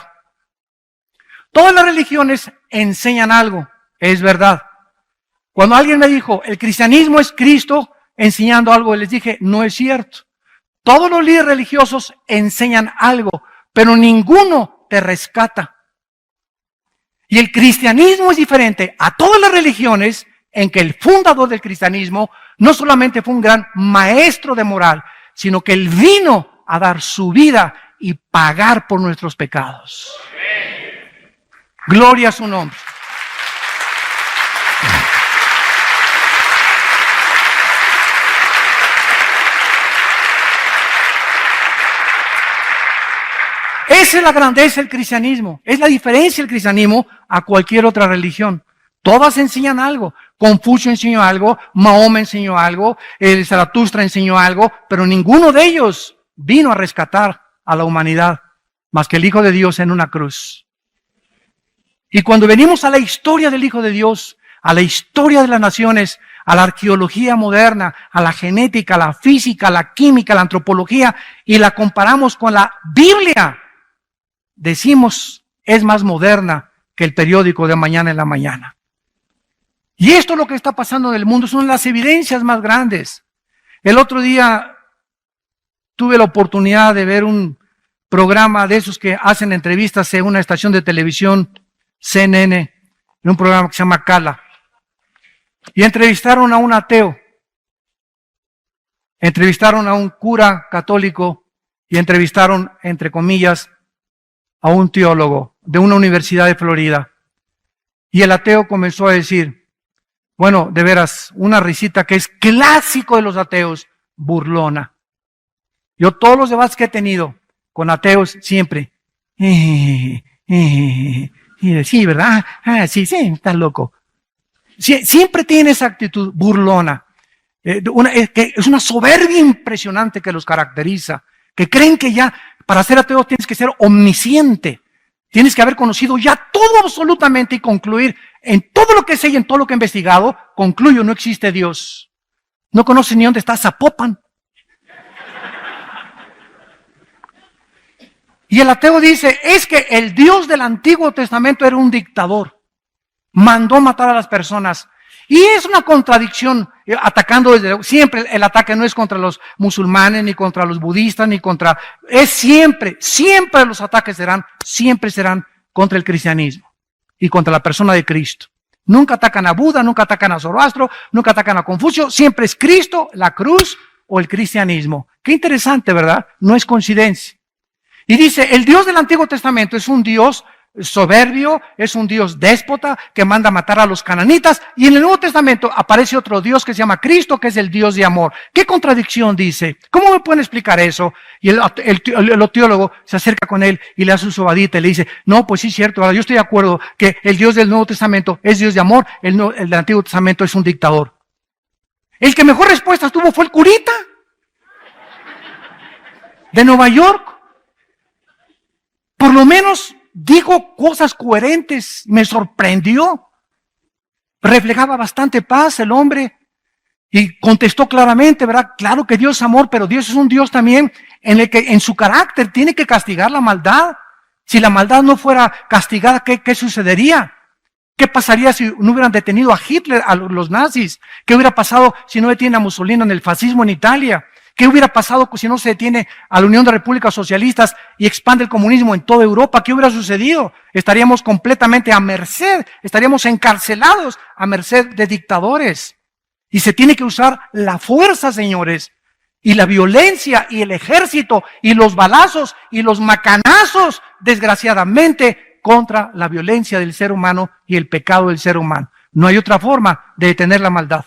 Todas las religiones enseñan algo, es verdad. Cuando alguien me dijo, el cristianismo es Cristo enseñando algo, les dije, no es cierto. Todos los líderes religiosos enseñan algo, pero ninguno te rescata. Y el cristianismo es diferente a todas las religiones en que el fundador del cristianismo no solamente fue un gran maestro de moral, sino que él vino a dar su vida y pagar por nuestros pecados. Gloria a su nombre. Esa es la grandeza del cristianismo. Es la diferencia del cristianismo a cualquier otra religión. Todas enseñan algo. Confucio enseñó algo, Mahoma enseñó algo, el Zaratustra enseñó algo, pero ninguno de ellos vino a rescatar a la humanidad, más que el Hijo de Dios en una cruz. Y cuando venimos a la historia del Hijo de Dios, a la historia de las naciones, a la arqueología moderna, a la genética, a la física, a la química, a la antropología, y la comparamos con la Biblia, decimos, es más moderna que el periódico de mañana en la mañana. Y esto es lo que está pasando en el mundo, son las evidencias más grandes. El otro día tuve la oportunidad de ver un programa de esos que hacen entrevistas en una estación de televisión, CNN, en un programa que se llama Cala. Y entrevistaron a un ateo, entrevistaron a un cura católico y entrevistaron, entre comillas, a un teólogo de una universidad de Florida. Y el ateo comenzó a decir, bueno, de veras, una risita que es clásico de los ateos, burlona. Yo todos los debates que he tenido con ateos siempre, sí, ¿verdad? Sí, estás loco. Siempre tienen esa actitud burlona. Es una soberbia impresionante que los caracteriza, que creen que ya para ser ateo tienes que ser omnisciente, tienes que haber conocido ya todo absolutamente y concluir en todo lo que sé y en todo lo que he investigado, concluyo, no existe Dios. No conoces ni dónde está Zapopan. Y el ateo dice, es que el Dios del Antiguo Testamento era un dictador, mandó matar a las personas. Y es una contradicción, atacando desde siempre. El ataque no es contra los musulmanes, ni contra los budistas, ni contra, es siempre los ataques siempre serán contra el cristianismo y contra la persona de Cristo. Nunca atacan a Buda, nunca atacan a Zoroastro, nunca atacan a Confucio, siempre es Cristo, la cruz o el cristianismo. Qué interesante, ¿verdad? No es coincidencia. Y dice, el Dios del Antiguo Testamento es un Dios soberbio, es un Dios déspota que manda matar a los cananitas, y en el Nuevo Testamento aparece otro Dios que se llama Cristo, que es el Dios de amor. ¿Qué contradicción dice? ¿Cómo me pueden explicar eso? Y el teólogo se acerca con él y le hace su sobadita y le dice, no, pues sí es cierto, ahora yo estoy de acuerdo que el Dios del Nuevo Testamento es Dios de amor, el del Antiguo Testamento es un dictador. El que mejor respuesta tuvo fue el curita de Nueva York. Por lo menos dijo cosas coherentes, me sorprendió. Reflejaba bastante paz el hombre y contestó claramente, ¿verdad? Claro que Dios es amor, pero Dios es un Dios también en el que en su carácter tiene que castigar la maldad. Si la maldad no fuera castigada, ¿qué sucedería? ¿Qué pasaría si no hubieran detenido a Hitler, a los nazis? ¿Qué hubiera pasado si no detienen a Mussolini en el fascismo en Italia? ¿Qué hubiera pasado si no se detiene a la Unión de Repúblicas Socialistas y expande el comunismo en toda Europa? ¿Qué hubiera sucedido? Estaríamos completamente a merced, estaríamos encarcelados a merced de dictadores. Y se tiene que usar la fuerza, señores, y la violencia y el ejército y los balazos y los macanazos, desgraciadamente, contra la violencia del ser humano y el pecado del ser humano. No hay otra forma de detener la maldad.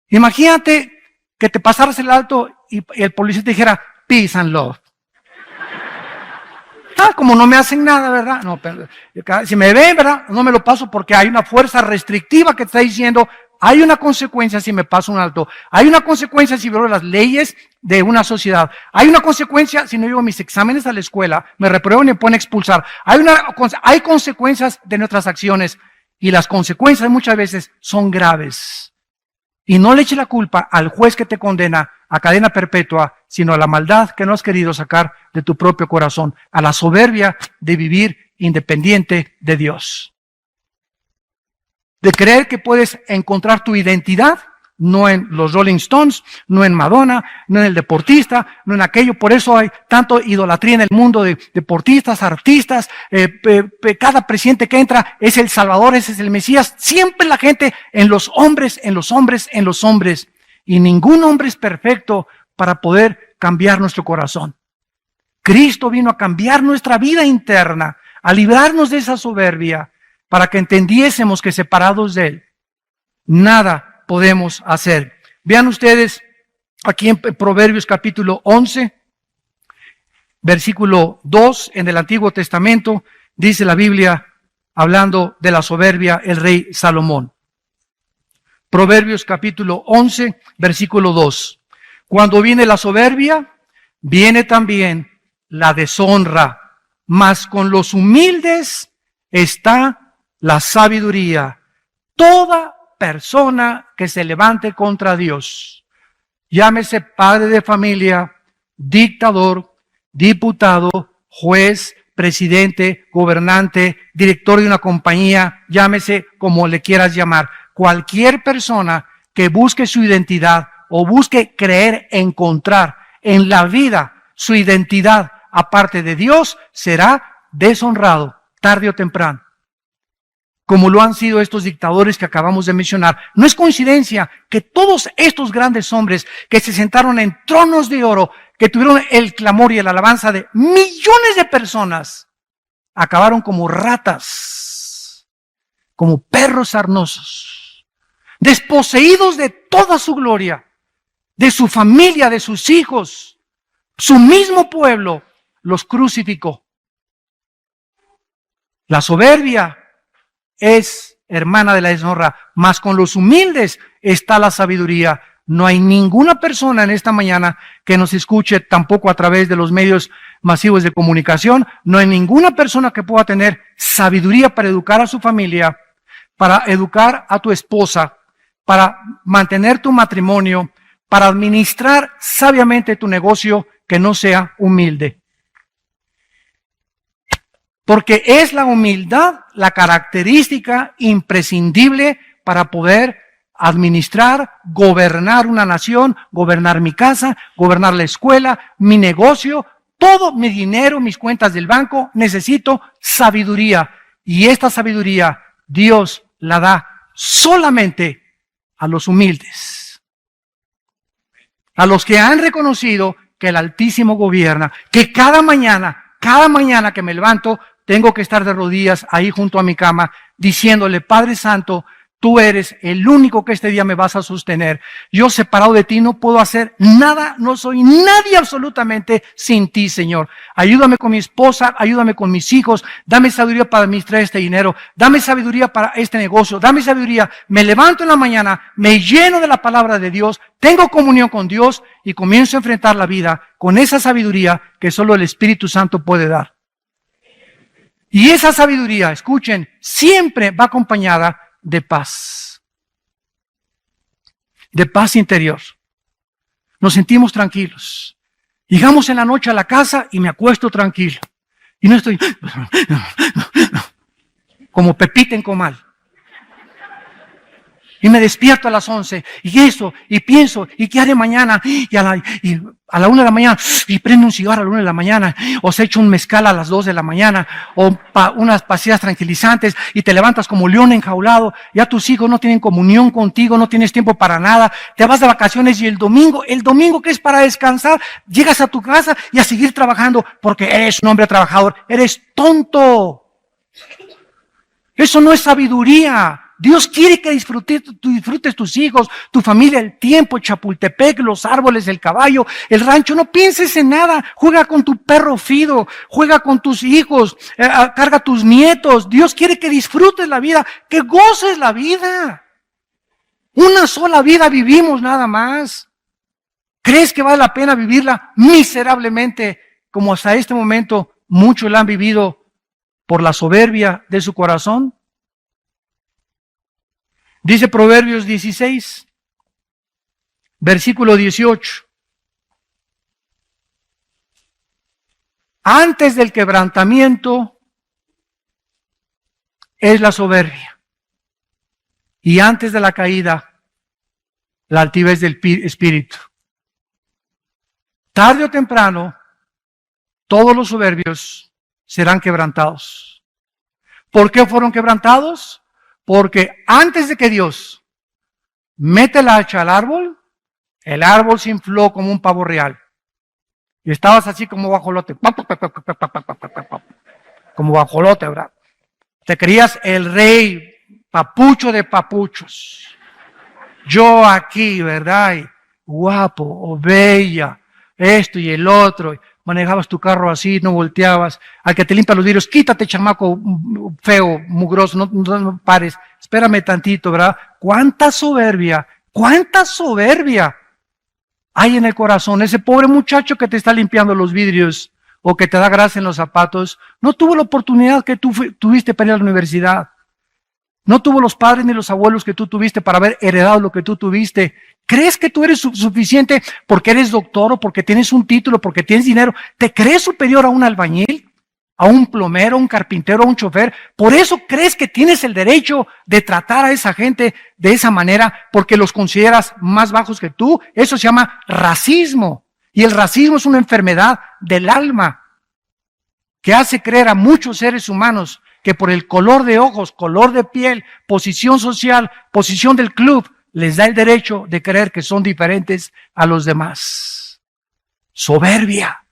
Imagínate que te pasaras el alto y el policía te dijera, peace and love. Como no me hacen nada, ¿verdad? No, pero, si me ven, ¿verdad? No me lo paso porque hay una fuerza restrictiva que te está diciendo, hay una consecuencia si me paso un alto. Hay una consecuencia si violo las leyes de una sociedad. Hay una consecuencia si no llevo mis exámenes a la escuela, me reprueban y me pueden expulsar. Hay consecuencias de nuestras acciones y las consecuencias muchas veces son graves. Y no le eche la culpa al juez que te condena a cadena perpetua, sino a la maldad que no has querido sacar de tu propio corazón, a la soberbia de vivir independiente de Dios. De creer que puedes encontrar tu identidad, no en los Rolling Stones, no en Madonna, no en el deportista, no en aquello. Por eso hay tanto idolatría en el mundo de deportistas, artistas. Cada presidente que entra es el Salvador, ese es el Mesías. Siempre la gente en los hombres, en los hombres, en los hombres. Y ningún hombre es perfecto para poder cambiar nuestro corazón. Cristo vino a cambiar nuestra vida interna, a librarnos de esa soberbia, para que entendiésemos que separados de Él, nada podemos hacer. Vean ustedes aquí en Proverbios capítulo 11, versículo 2, en el Antiguo Testamento, dice la Biblia, hablando de la soberbia, el rey Salomón. Proverbios capítulo 11, versículo 2. Cuando viene la soberbia, viene también la deshonra, mas con los humildes está la sabiduría. Toda persona que se levante contra Dios, llámese padre de familia, dictador, diputado, juez, presidente, gobernante, director de una compañía, llámese como le quieras llamar, cualquier persona que busque su identidad o busque creer, encontrar en la vida su identidad aparte de Dios, será deshonrado tarde o temprano, como lo han sido estos dictadores que acabamos de mencionar. No es coincidencia que todos estos grandes hombres que se sentaron en tronos de oro, que tuvieron el clamor y la alabanza de millones de personas, acabaron como ratas, como perros sarnosos, desposeídos de toda su gloria, de su familia, de sus hijos. Su mismo pueblo los crucificó. La soberbia es hermana de la deshonra, mas con los humildes está la sabiduría. No hay ninguna persona en esta mañana que nos escuche, tampoco a través de los medios masivos de comunicación. No hay ninguna persona que pueda tener sabiduría para educar a su familia, para educar a tu esposa, para mantener tu matrimonio, para administrar sabiamente tu negocio, que no sea humilde. Porque es la humildad la característica imprescindible para poder administrar, gobernar una nación, gobernar mi casa, gobernar la escuela, mi negocio, todo mi dinero, mis cuentas del banco. Necesito sabiduría. Y esta sabiduría Dios la da solamente a los humildes. A los que han reconocido que el Altísimo gobierna, que cada mañana que me levanto, tengo que estar de rodillas ahí junto a mi cama, diciéndole: Padre Santo, tú eres el único que este día me vas a sostener. Yo, separado de ti, no puedo hacer nada, no soy nadie absolutamente sin ti, Señor. Ayúdame con mi esposa, ayúdame con mis hijos, dame sabiduría para administrar este dinero, dame sabiduría para este negocio, dame sabiduría. Me levanto en la mañana, me lleno de la palabra de Dios, tengo comunión con Dios y comienzo a enfrentar la vida con esa sabiduría que solo el Espíritu Santo puede dar. Y esa sabiduría, escuchen, siempre va acompañada de paz interior. Nos sentimos tranquilos. Llegamos en la noche a la casa y me acuesto tranquilo. Y no estoy como Pepita en comal. Y me despierto a las 11, y eso, y pienso, ¿y qué haré mañana? Y a la 1 de la mañana, y prendo un cigarro a la 1 de la mañana, o se echa un mezcal a las 2 de la mañana, o unas pastillas tranquilizantes, y te levantas como león enjaulado. Ya tus hijos no tienen comunión contigo, no tienes tiempo para nada, te vas de vacaciones, y el domingo que es para descansar, llegas a tu casa y a seguir trabajando, porque eres un hombre trabajador. Eres tonto. Eso no es sabiduría. Dios quiere que disfrutes tus hijos, tu familia, el tiempo, Chapultepec, los árboles, el caballo, el rancho. No pienses en nada. Juega con tu perro Fido, juega con tus hijos, carga a tus nietos. Dios quiere que disfrutes la vida, que goces la vida. Una sola vida vivimos nada más. ¿Crees que vale la pena vivirla miserablemente como hasta este momento muchos la han vivido por la soberbia de su corazón? Dice Proverbios 16, versículo 18. Antes del quebrantamiento es la soberbia, y antes de la caída, la altivez del espíritu. Tarde o temprano, todos los soberbios serán quebrantados. ¿Por qué fueron quebrantados? Porque antes de que Dios mete el hacha al árbol, el árbol se infló como un pavo real. Y estabas así como guajolote. Como guajolote, ¿verdad? Te creías el rey, papucho de papuchos. Yo aquí, ¿verdad? Y guapo o bella, esto y el otro. Manejabas tu carro así, no volteabas. Al que te limpia los vidrios, quítate, chamaco feo, mugroso, no pares. Espérame tantito, ¿verdad? ¿Cuánta soberbia hay en el corazón? Ese pobre muchacho que te está limpiando los vidrios o que te da grasa en los zapatos, no tuvo la oportunidad que tú tuviste para ir a la universidad. No tuvo los padres ni los abuelos que tú tuviste para haber heredado lo que tú tuviste. ¿Crees que tú eres suficiente porque eres doctor o porque tienes un título, porque tienes dinero? ¿Te crees superior a un albañil, a un plomero, a un carpintero, a un chofer? ¿Por eso crees que tienes el derecho de tratar a esa gente de esa manera porque los consideras más bajos que tú? Eso se llama racismo. Y el racismo es una enfermedad del alma que hace creer a muchos seres humanos que por el color de ojos, color de piel, posición social, posición del club, les da el derecho de creer que son diferentes a los demás. Soberbia.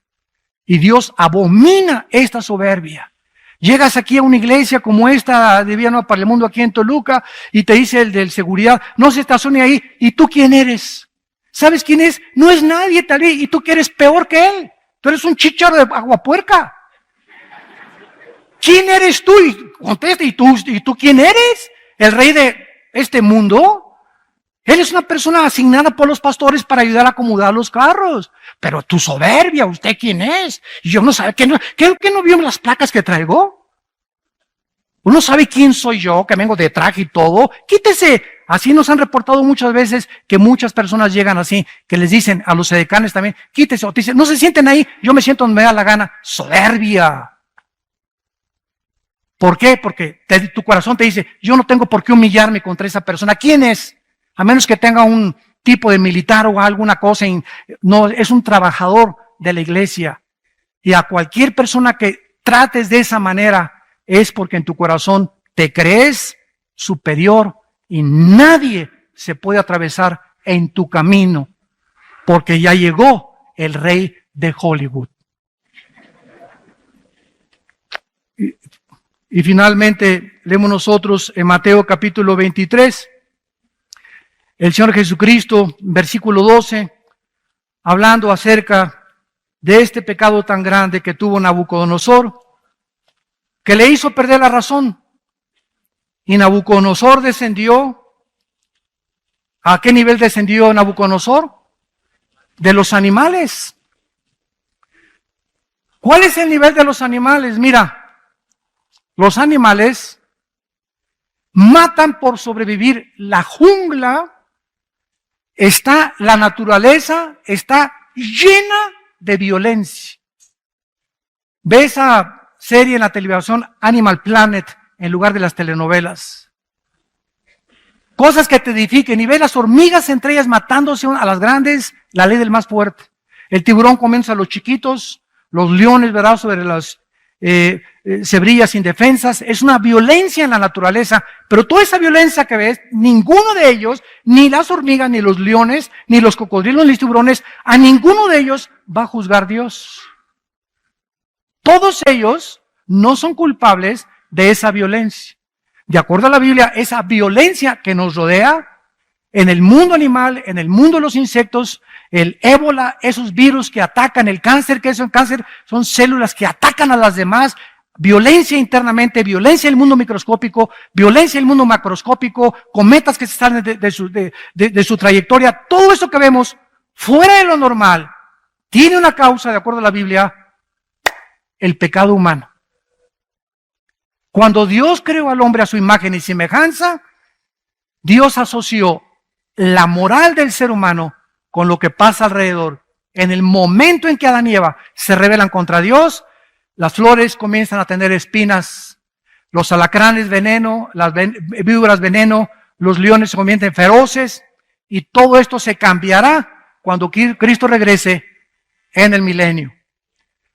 Y Dios abomina esta soberbia. Llegas aquí a una iglesia como esta de Vía Nueva para el Mundo aquí en Toluca y te dice el del seguridad: no se estacione ahí. ¿Y tú quién eres? ¿Sabes quién es? No es nadie, tal vez. Y tú que eres peor que él. Tú eres un chícharo de aguapuerca. ¿Quién eres tú? Y contesta, ¿y tú quién eres? el rey de este mundo. Él es una persona asignada por los pastores para ayudar a acomodar los carros. Pero tu soberbia, ¿usted quién es? Y yo no sé, ¿qué no vio las placas que traigo? Uno sabe quién soy yo, que vengo de traje y todo. Quítese. Así nos han reportado muchas veces que muchas personas llegan así, que les dicen a los edecanes también, quítese, o te dicen, no se sienten ahí, yo me siento donde me da la gana. Soberbia. ¿Por qué? Porque tu corazón te dice, yo no tengo por qué humillarme contra esa persona. ¿Quién es? A menos que tenga un tipo de militar o alguna cosa. No, es un trabajador de la iglesia. Y a cualquier persona que trates de esa manera es porque en tu corazón te crees superior y nadie se puede atravesar en tu camino porque ya llegó el rey de Hollywood. Y finalmente leemos nosotros en Mateo capítulo 23, el Señor Jesucristo, versículo 12, hablando acerca de este pecado tan grande que tuvo Nabucodonosor, que le hizo perder la razón. Y Nabucodonosor descendió. ¿A qué nivel descendió Nabucodonosor? De los animales. ¿Cuál es el nivel de los animales? Mira, los animales matan por sobrevivir. La jungla la naturaleza está llena de violencia. Ve esa serie en la televisión Animal Planet en lugar de las telenovelas. Cosas que te edifiquen. Y ve las hormigas entre ellas matándose a las grandes, la ley del más fuerte. El tiburón comienza a los chiquitos, los leones, ¿verdad?, sobre las cebrillas indefensas. Es una violencia en la naturaleza, pero toda esa violencia que ves, ninguno de ellos, ni las hormigas, ni los leones, ni los cocodrilos, ni los tiburones, a ninguno de ellos va a juzgar Dios. Todos ellos no son culpables de esa violencia. De acuerdo a la Biblia, esa violencia que nos rodea en el mundo animal, en el mundo de los insectos, el ébola, esos virus que atacan, el cáncer, que es el cáncer, son células que atacan a las demás, violencia internamente, violencia en el mundo microscópico, violencia en el mundo macroscópico, cometas que se salen de su trayectoria, todo eso que vemos fuera de lo normal, tiene una causa, de acuerdo a la Biblia, el pecado humano. Cuando Dios creó al hombre a su imagen y semejanza, Dios asoció la moral del ser humano con lo que pasa alrededor. En el momento en que Adán y Eva se rebelan contra Dios, las flores comienzan a tener espinas, los alacranes veneno, las víboras veneno, los leones se convierten feroces, y todo esto se cambiará cuando Cristo regrese en el milenio.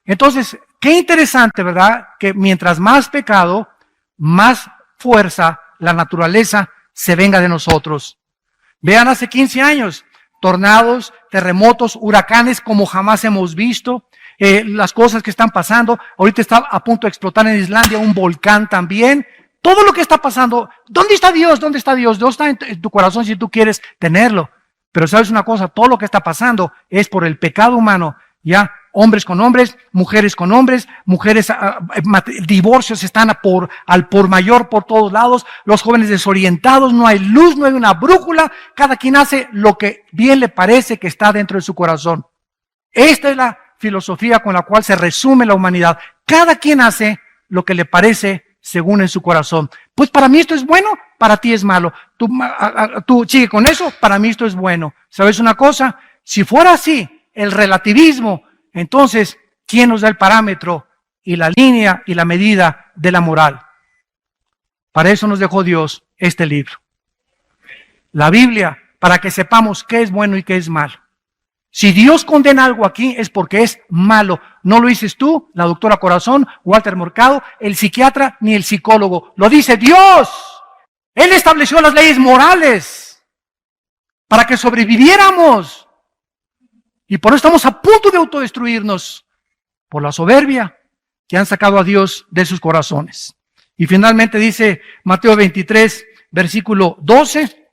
Entonces, qué interesante, ¿verdad?, que mientras más pecado, más fuerza la naturaleza se venga de nosotros. Vean, hace 15 años, tornados, terremotos, huracanes como jamás hemos visto, las cosas que están pasando. Ahorita está a punto de explotar en Islandia un volcán también. Todo lo que está pasando, ¿dónde está Dios? ¿Dónde está Dios? Dios está en tu corazón si tú quieres tenerlo. Pero sabes una cosa, todo lo que está pasando es por el pecado humano, ¿ya? Hombres con hombres, mujeres con hombres, mujeres, divorcios están al por mayor por todos lados, los jóvenes desorientados, no hay luz, no hay una brújula, cada quien hace lo que bien le parece que está dentro de su corazón. Esta es la filosofía con la cual se resume la humanidad. Cada quien hace lo que le parece según en su corazón. Pues para mí esto es bueno, para ti es malo. Tú sigue con eso, para mí esto es bueno. ¿Sabes una cosa? Si fuera así, el relativismo, entonces, ¿quién nos da el parámetro y la línea y la medida de la moral? Para eso nos dejó Dios este libro. La Biblia, para que sepamos qué es bueno y qué es malo. Si Dios condena algo aquí es porque es malo. No lo dices tú, la doctora Corazón, Walter Mercado, el psiquiatra, ni el psicólogo. Lo dice Dios. Él estableció las leyes morales para que sobreviviéramos. Y por eso estamos a punto de autodestruirnos por la soberbia que han sacado a Dios de sus corazones. Y finalmente dice Mateo 23, versículo 12.